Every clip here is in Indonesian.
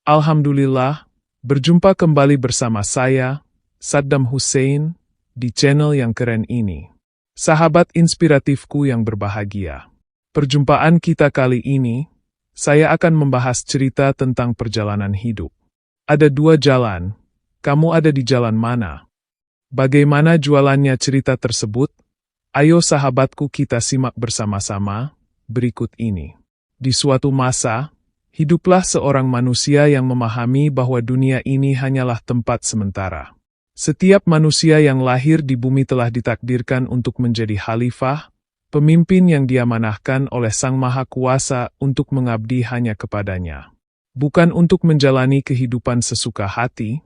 Alhamdulillah, berjumpa kembali bersama saya, Saddam Hussein, di channel yang keren ini. Sahabat inspiratifku yang berbahagia. Perjumpaan kita kali ini, saya akan membahas cerita tentang perjalanan hidup. Ada dua jalan, kamu ada di jalan mana? Bagaimana jualannya cerita tersebut? Ayo sahabatku kita simak bersama-sama, berikut ini. Di suatu masa, hiduplah seorang manusia yang memahami bahwa dunia ini hanyalah tempat sementara. Setiap manusia yang lahir di bumi telah ditakdirkan untuk menjadi khalifah, pemimpin yang diamanahkan oleh Sang Maha Kuasa untuk mengabdi hanya kepadanya. Bukan untuk menjalani kehidupan sesuka hati,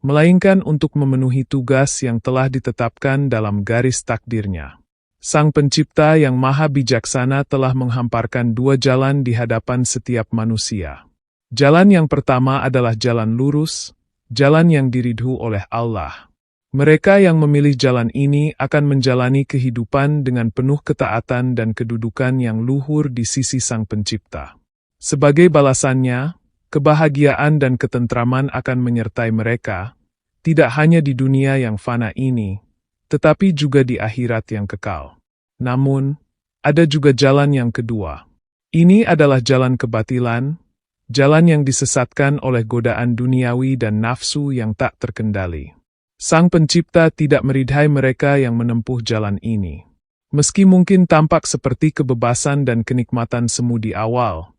melainkan untuk memenuhi tugas yang telah ditetapkan dalam garis takdirnya. Sang Pencipta yang Maha Bijaksana telah menghamparkan dua jalan di hadapan setiap manusia. Jalan yang pertama adalah jalan lurus, jalan yang diridhu oleh Allah. Mereka yang memilih jalan ini akan menjalani kehidupan dengan penuh ketaatan dan kedudukan yang luhur di sisi Sang Pencipta. Sebagai balasannya, kebahagiaan dan ketentraman akan menyertai mereka, tidak hanya di dunia yang fana ini, tetapi juga di akhirat yang kekal. Namun, ada juga jalan yang kedua. Ini adalah jalan kebatilan, jalan yang disesatkan oleh godaan duniawi dan nafsu yang tak terkendali. Sang Pencipta tidak meridhai mereka yang menempuh jalan ini. Meski mungkin tampak seperti kebebasan dan kenikmatan semu di awal,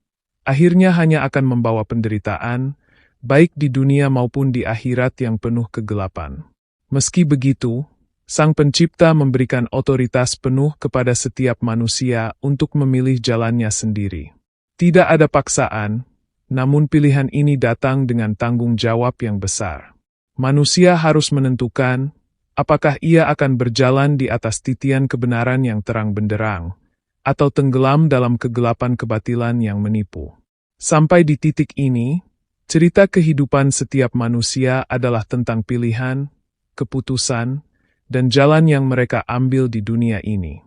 akhirnya hanya akan membawa penderitaan, baik di dunia maupun di akhirat yang penuh kegelapan. Meski begitu, Sang Pencipta memberikan otoritas penuh kepada setiap manusia untuk memilih jalannya sendiri. Tidak ada paksaan, namun pilihan ini datang dengan tanggung jawab yang besar. Manusia harus menentukan, apakah ia akan berjalan di atas titian kebenaran yang terang benderang, atau tenggelam dalam kegelapan kebatilan yang menipu. Sampai di titik ini, cerita kehidupan setiap manusia adalah tentang pilihan, keputusan, dan jalan yang mereka ambil di dunia ini.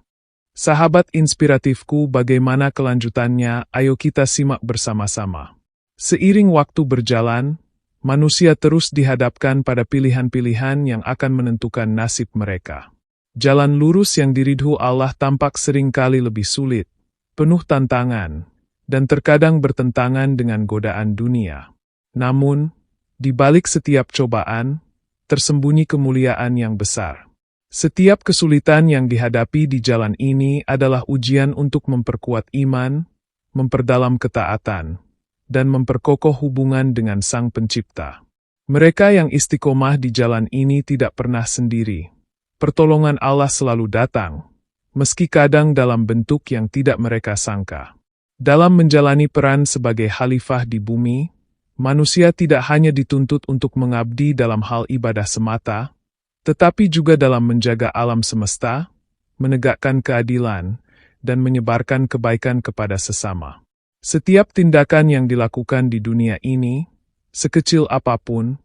Sahabat inspiratifku, bagaimana kelanjutannya? Ayo kita simak bersama-sama. Seiring waktu berjalan, manusia terus dihadapkan pada pilihan-pilihan yang akan menentukan nasib mereka. Jalan lurus yang diridhu Allah tampak seringkali lebih sulit, penuh tantangan, dan terkadang bertentangan dengan godaan dunia. Namun, di balik setiap cobaan, tersembunyi kemuliaan yang besar. Setiap kesulitan yang dihadapi di jalan ini adalah ujian untuk memperkuat iman, memperdalam ketaatan, dan memperkokoh hubungan dengan Sang Pencipta. Mereka yang istiqomah di jalan ini tidak pernah sendiri. Pertolongan Allah selalu datang, meski kadang dalam bentuk yang tidak mereka sangka. Dalam menjalani peran sebagai khalifah di bumi, manusia tidak hanya dituntut untuk mengabdi dalam hal ibadah semata, tetapi juga dalam menjaga alam semesta, menegakkan keadilan, dan menyebarkan kebaikan kepada sesama. Setiap tindakan yang dilakukan di dunia ini, sekecil apapun,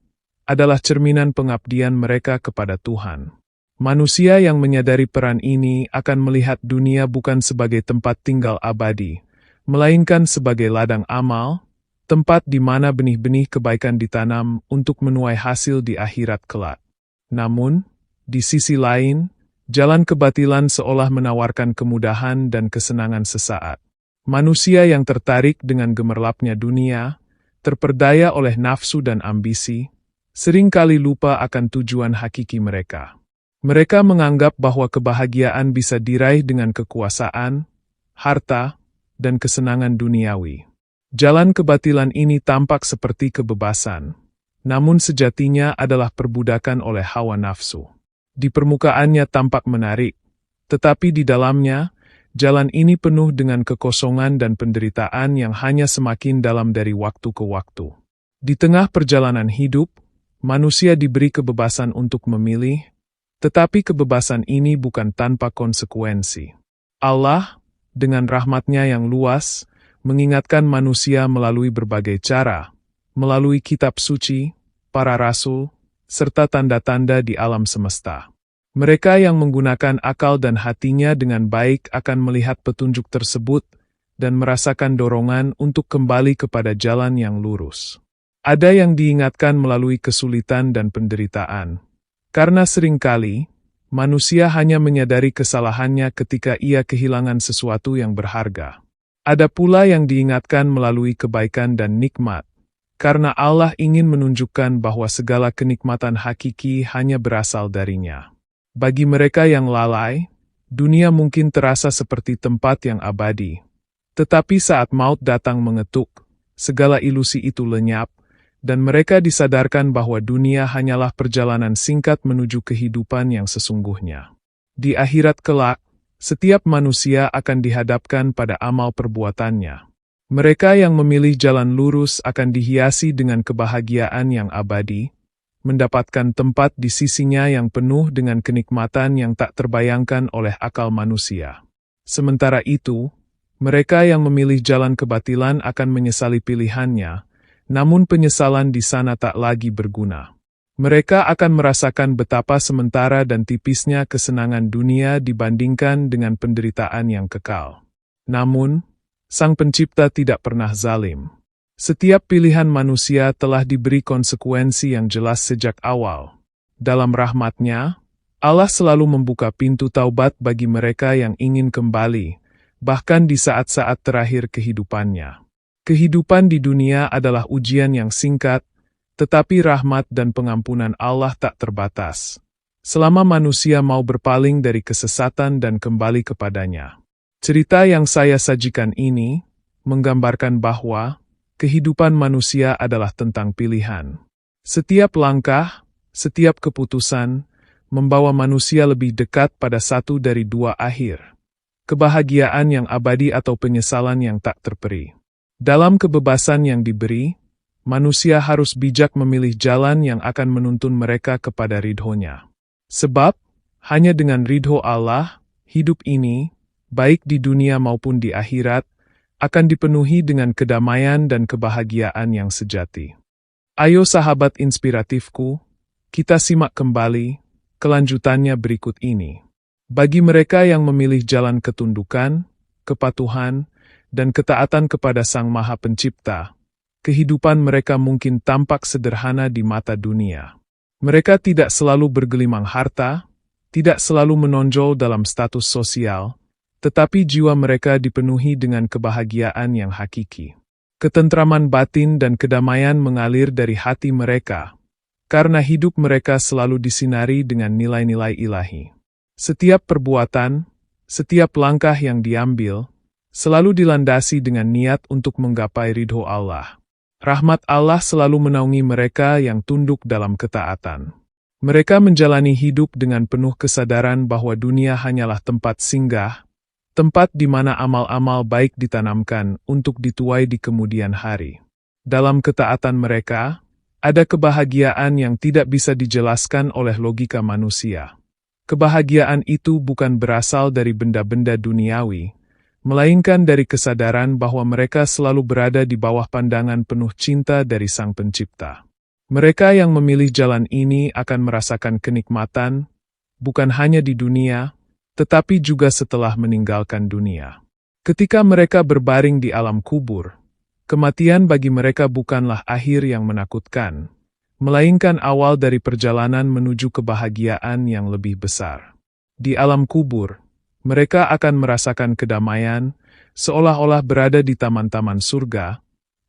adalah cerminan pengabdian mereka kepada Tuhan. Manusia yang menyadari peran ini akan melihat dunia bukan sebagai tempat tinggal abadi, melainkan sebagai ladang amal, tempat di mana benih-benih kebaikan ditanam untuk menuai hasil di akhirat kelak. Namun, di sisi lain, jalan kebatilan seolah menawarkan kemudahan dan kesenangan sesaat. Manusia yang tertarik dengan gemerlapnya dunia, terperdaya oleh nafsu dan ambisi, seringkali lupa akan tujuan hakiki mereka. Mereka menganggap bahwa kebahagiaan bisa diraih dengan kekuasaan, harta, dan kesenangan duniawi. Jalan kebatilan ini tampak seperti kebebasan, namun sejatinya adalah perbudakan oleh hawa nafsu. Di permukaannya tampak menarik, tetapi di dalamnya, jalan ini penuh dengan kekosongan dan penderitaan yang hanya semakin dalam dari waktu ke waktu. Di tengah perjalanan hidup, manusia diberi kebebasan untuk memilih, tetapi kebebasan ini bukan tanpa konsekuensi. Allah, dengan rahmat-Nya yang luas, mengingatkan manusia melalui berbagai cara, melalui kitab suci, para rasul, serta tanda-tanda di alam semesta. Mereka yang menggunakan akal dan hatinya dengan baik akan melihat petunjuk tersebut dan merasakan dorongan untuk kembali kepada jalan yang lurus. Ada yang diingatkan melalui kesulitan dan penderitaan. Karena seringkali, manusia hanya menyadari kesalahannya ketika ia kehilangan sesuatu yang berharga. Ada pula yang diingatkan melalui kebaikan dan nikmat. Karena Allah ingin menunjukkan bahwa segala kenikmatan hakiki hanya berasal darinya. Bagi mereka yang lalai, dunia mungkin terasa seperti tempat yang abadi. Tetapi saat maut datang mengetuk, segala ilusi itu lenyap, dan mereka disadarkan bahwa dunia hanyalah perjalanan singkat menuju kehidupan yang sesungguhnya. Di akhirat kelak, setiap manusia akan dihadapkan pada amal perbuatannya. Mereka yang memilih jalan lurus akan dihiasi dengan kebahagiaan yang abadi, mendapatkan tempat di sisinya yang penuh dengan kenikmatan yang tak terbayangkan oleh akal manusia. Sementara itu, mereka yang memilih jalan kebatilan akan menyesali pilihannya, namun penyesalan di sana tak lagi berguna. Mereka akan merasakan betapa sementara dan tipisnya kesenangan dunia dibandingkan dengan penderitaan yang kekal. Namun, Sang Pencipta tidak pernah zalim. Setiap pilihan manusia telah diberi konsekuensi yang jelas sejak awal. Dalam rahmat-Nya, Allah selalu membuka pintu taubat bagi mereka yang ingin kembali, bahkan di saat-saat terakhir kehidupannya. Kehidupan di dunia adalah ujian yang singkat, tetapi rahmat dan pengampunan Allah tak terbatas. Selama manusia mau berpaling dari kesesatan dan kembali kepadanya. Cerita yang saya sajikan ini menggambarkan bahwa kehidupan manusia adalah tentang pilihan. Setiap langkah, setiap keputusan, membawa manusia lebih dekat pada satu dari dua akhir. Kebahagiaan yang abadi atau penyesalan yang tak terperi. Dalam kebebasan yang diberi, manusia harus bijak memilih jalan yang akan menuntun mereka kepada ridho-Nya. Sebab, hanya dengan ridho Allah, hidup ini, baik di dunia maupun di akhirat, akan dipenuhi dengan kedamaian dan kebahagiaan yang sejati. Ayo sahabat inspiratifku, kita simak kembali kelanjutannya berikut ini. Bagi mereka yang memilih jalan ketundukan, kepatuhan, dan ketaatan kepada Sang Maha Pencipta, kehidupan mereka mungkin tampak sederhana di mata dunia. Mereka tidak selalu bergelimang harta, tidak selalu menonjol dalam status sosial, tetapi jiwa mereka dipenuhi dengan kebahagiaan yang hakiki. Ketentraman batin dan kedamaian mengalir dari hati mereka, karena hidup mereka selalu disinari dengan nilai-nilai ilahi. Setiap perbuatan, setiap langkah yang diambil, selalu dilandasi dengan niat untuk menggapai ridho Allah. Rahmat Allah selalu menaungi mereka yang tunduk dalam ketaatan. Mereka menjalani hidup dengan penuh kesadaran bahwa dunia hanyalah tempat singgah, tempat di mana amal-amal baik ditanamkan untuk dituai di kemudian hari. Dalam ketaatan mereka, ada kebahagiaan yang tidak bisa dijelaskan oleh logika manusia. Kebahagiaan itu bukan berasal dari benda-benda duniawi, melainkan dari kesadaran bahwa mereka selalu berada di bawah pandangan penuh cinta dari Sang Pencipta. Mereka yang memilih jalan ini akan merasakan kenikmatan, bukan hanya di dunia, tetapi juga setelah meninggalkan dunia. Ketika mereka berbaring di alam kubur, kematian bagi mereka bukanlah akhir yang menakutkan, melainkan awal dari perjalanan menuju kebahagiaan yang lebih besar. Di alam kubur, mereka akan merasakan kedamaian, seolah-olah berada di taman-taman surga,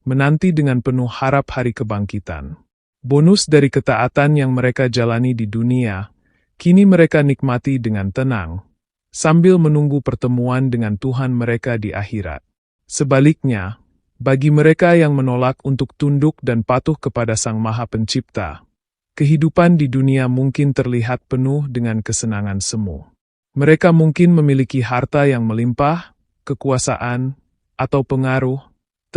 menanti dengan penuh harap hari kebangkitan. Bonus dari ketaatan yang mereka jalani di dunia, kini mereka nikmati dengan tenang, sambil menunggu pertemuan dengan Tuhan mereka di akhirat. Sebaliknya, bagi mereka yang menolak untuk tunduk dan patuh kepada Sang Maha Pencipta, kehidupan di dunia mungkin terlihat penuh dengan kesenangan semu. Mereka mungkin memiliki harta yang melimpah, kekuasaan, atau pengaruh,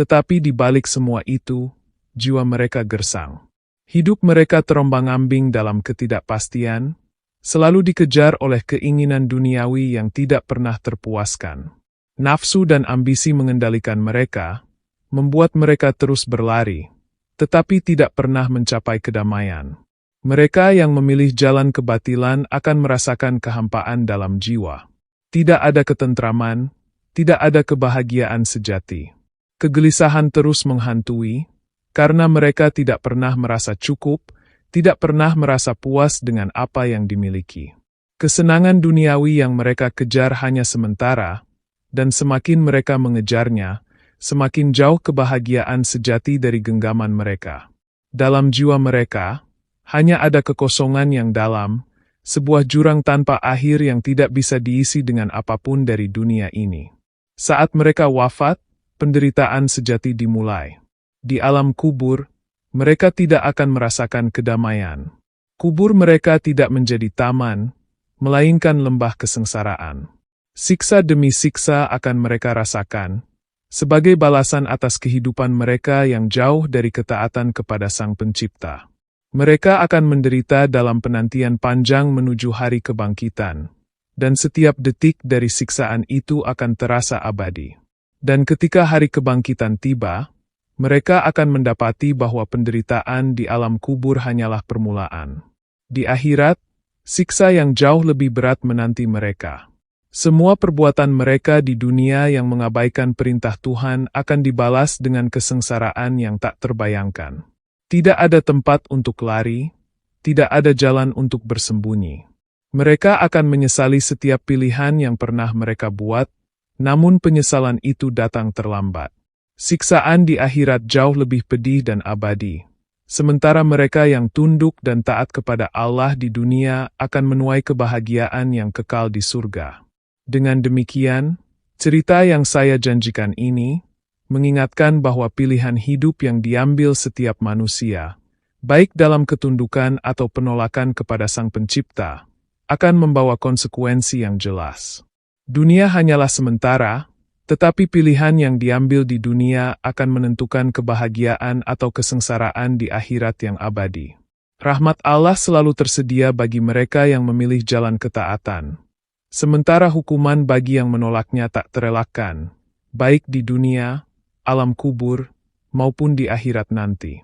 tetapi di balik semua itu, jiwa mereka gersang. Hidup mereka terombang-ambing dalam ketidakpastian, selalu dikejar oleh keinginan duniawi yang tidak pernah terpuaskan. Nafsu dan ambisi mengendalikan mereka, membuat mereka terus berlari, tetapi tidak pernah mencapai kedamaian. Mereka yang memilih jalan kebatilan akan merasakan kehampaan dalam jiwa. Tidak ada ketentraman, tidak ada kebahagiaan sejati. Kegelisahan terus menghantui, karena mereka tidak pernah merasa cukup, tidak pernah merasa puas dengan apa yang dimiliki. Kesenangan duniawi yang mereka kejar hanya sementara, dan semakin mereka mengejarnya, semakin jauh kebahagiaan sejati dari genggaman mereka. Dalam jiwa mereka, hanya ada kekosongan yang dalam, sebuah jurang tanpa akhir yang tidak bisa diisi dengan apapun dari dunia ini. Saat mereka wafat, penderitaan sejati dimulai. Di alam kubur, mereka tidak akan merasakan kedamaian. Kubur mereka tidak menjadi taman, melainkan lembah kesengsaraan. Siksa demi siksa akan mereka rasakan, sebagai balasan atas kehidupan mereka yang jauh dari ketaatan kepada Sang Pencipta. Mereka akan menderita dalam penantian panjang menuju hari kebangkitan, dan setiap detik dari siksaan itu akan terasa abadi. Dan ketika hari kebangkitan tiba, mereka akan mendapati bahwa penderitaan di alam kubur hanyalah permulaan. Di akhirat, siksa yang jauh lebih berat menanti mereka. Semua perbuatan mereka di dunia yang mengabaikan perintah Tuhan akan dibalas dengan kesengsaraan yang tak terbayangkan. Tidak ada tempat untuk lari, tidak ada jalan untuk bersembunyi. Mereka akan menyesali setiap pilihan yang pernah mereka buat, namun penyesalan itu datang terlambat. Siksaan di akhirat jauh lebih pedih dan abadi. Sementara mereka yang tunduk dan taat kepada Allah di dunia akan menuai kebahagiaan yang kekal di surga. Dengan demikian, cerita yang saya janjikan ini mengingatkan bahwa pilihan hidup yang diambil setiap manusia, baik dalam ketundukan atau penolakan kepada Sang Pencipta, akan membawa konsekuensi yang jelas. Dunia hanyalah sementara, tetapi pilihan yang diambil di dunia akan menentukan kebahagiaan atau kesengsaraan di akhirat yang abadi. Rahmat Allah selalu tersedia bagi mereka yang memilih jalan ketaatan, sementara hukuman bagi yang menolaknya tak terelakkan, baik di dunia, alam kubur, maupun di akhirat nanti.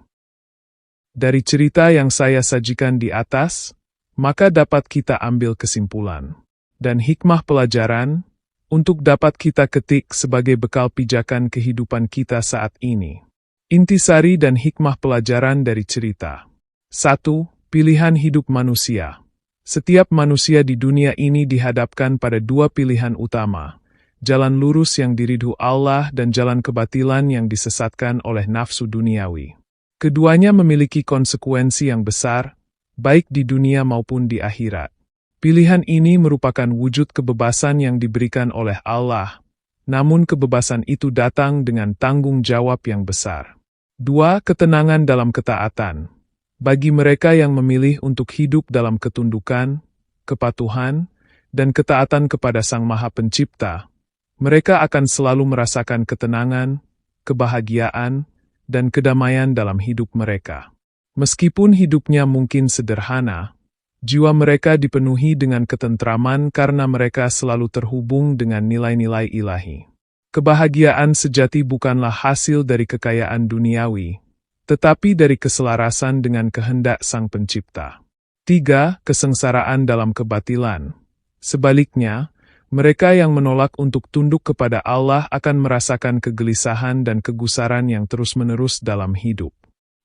Dari cerita yang saya sajikan di atas, maka dapat kita ambil kesimpulan dan hikmah pelajaran untuk dapat kita ketik sebagai bekal pijakan kehidupan kita saat ini. Intisari dan hikmah pelajaran dari cerita. 1. Pilihan hidup manusia. Setiap manusia di dunia ini dihadapkan pada dua pilihan utama, jalan lurus yang diridho Allah dan jalan kebatilan yang disesatkan oleh nafsu duniawi. Keduanya memiliki konsekuensi yang besar, baik di dunia maupun di akhirat. Pilihan ini merupakan wujud kebebasan yang diberikan oleh Allah, namun kebebasan itu datang dengan tanggung jawab yang besar. 2. Ketenangan dalam ketaatan. Bagi mereka yang memilih untuk hidup dalam ketundukan, kepatuhan, dan ketaatan kepada Sang Maha Pencipta, mereka akan selalu merasakan ketenangan, kebahagiaan, dan kedamaian dalam hidup mereka. Meskipun hidupnya mungkin sederhana, jiwa mereka dipenuhi dengan ketentraman karena mereka selalu terhubung dengan nilai-nilai ilahi. Kebahagiaan sejati bukanlah hasil dari kekayaan duniawi, tetapi dari keselarasan dengan kehendak Sang Pencipta. 3. Kesengsaraan dalam kebatilan. Sebaliknya, mereka yang menolak untuk tunduk kepada Allah akan merasakan kegelisahan dan kegusaran yang terus-menerus dalam hidup.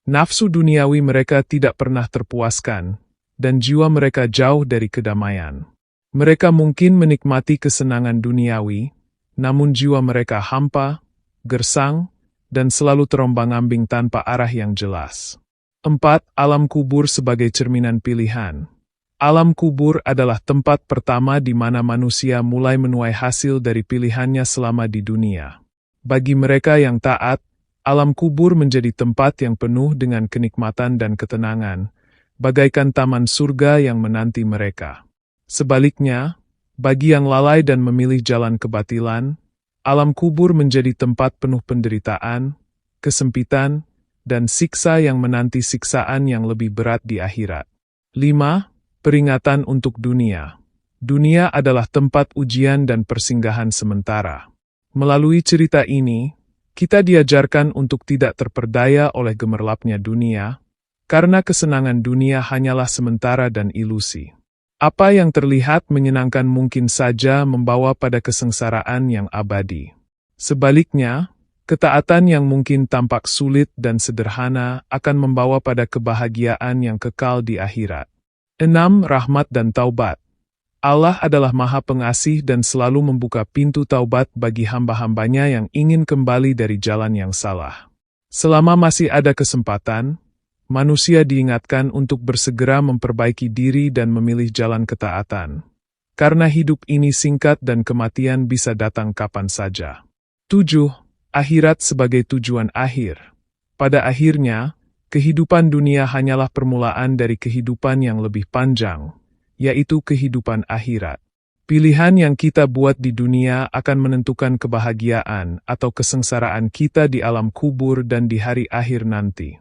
Nafsu duniawi mereka tidak pernah terpuaskan, dan jiwa mereka jauh dari kedamaian. Mereka mungkin menikmati kesenangan duniawi, namun jiwa mereka hampa, gersang, dan selalu terombang-ambing tanpa arah yang jelas. 4. Alam kubur sebagai cerminan pilihan. Alam kubur adalah tempat pertama di mana manusia mulai menuai hasil dari pilihannya selama di dunia. Bagi mereka yang taat, alam kubur menjadi tempat yang penuh dengan kenikmatan dan ketenangan, bagaikan taman surga yang menanti mereka. Sebaliknya, bagi yang lalai dan memilih jalan kebatilan, alam kubur menjadi tempat penuh penderitaan, kesempitan, dan siksa yang menanti siksaan yang lebih berat di akhirat. 5. Peringatan untuk dunia. Dunia adalah tempat ujian dan persinggahan sementara. Melalui cerita ini, kita diajarkan untuk tidak terperdaya oleh gemerlapnya dunia, karena kesenangan dunia hanyalah sementara dan ilusi. Apa yang terlihat menyenangkan mungkin saja membawa pada kesengsaraan yang abadi. Sebaliknya, Ketaatan yang mungkin tampak sulit dan sederhana akan membawa pada kebahagiaan yang kekal di akhirat. 6. Rahmat dan taubat. Allah adalah Maha Pengasih dan selalu membuka pintu taubat bagi hamba-hambanya yang ingin kembali dari jalan yang salah. Selama masih ada kesempatan, manusia diingatkan untuk bersegera memperbaiki diri dan memilih jalan ketaatan. Karena hidup ini singkat dan kematian bisa datang kapan saja. 7. Akhirat sebagai tujuan akhir. Pada akhirnya, kehidupan dunia hanyalah permulaan dari kehidupan yang lebih panjang, yaitu kehidupan akhirat. Pilihan yang kita buat di dunia akan menentukan kebahagiaan atau kesengsaraan kita di alam kubur dan di hari akhir nanti.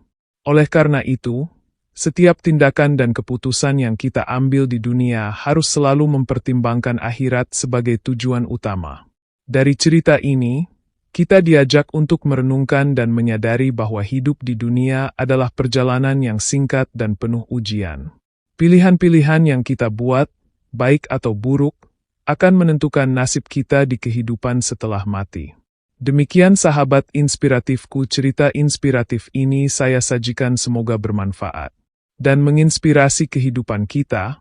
Oleh karena itu, setiap tindakan dan keputusan yang kita ambil di dunia harus selalu mempertimbangkan akhirat sebagai tujuan utama. Dari cerita ini, kita diajak untuk merenungkan dan menyadari bahwa hidup di dunia adalah perjalanan yang singkat dan penuh ujian. Pilihan-pilihan yang kita buat, baik atau buruk, akan menentukan nasib kita di kehidupan setelah mati. Demikian sahabat inspiratifku, cerita inspiratif ini saya sajikan semoga bermanfaat dan menginspirasi kehidupan kita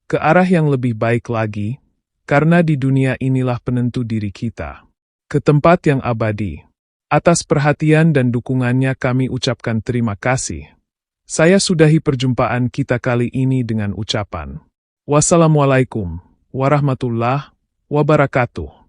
ke arah yang lebih baik lagi, karena di dunia inilah penentu diri kita ke tempat yang abadi. Atas perhatian dan dukungannya kami ucapkan terima kasih. Saya sudahi perjumpaan kita kali ini dengan ucapan, wassalamualaikum warahmatullahi wabarakatuh.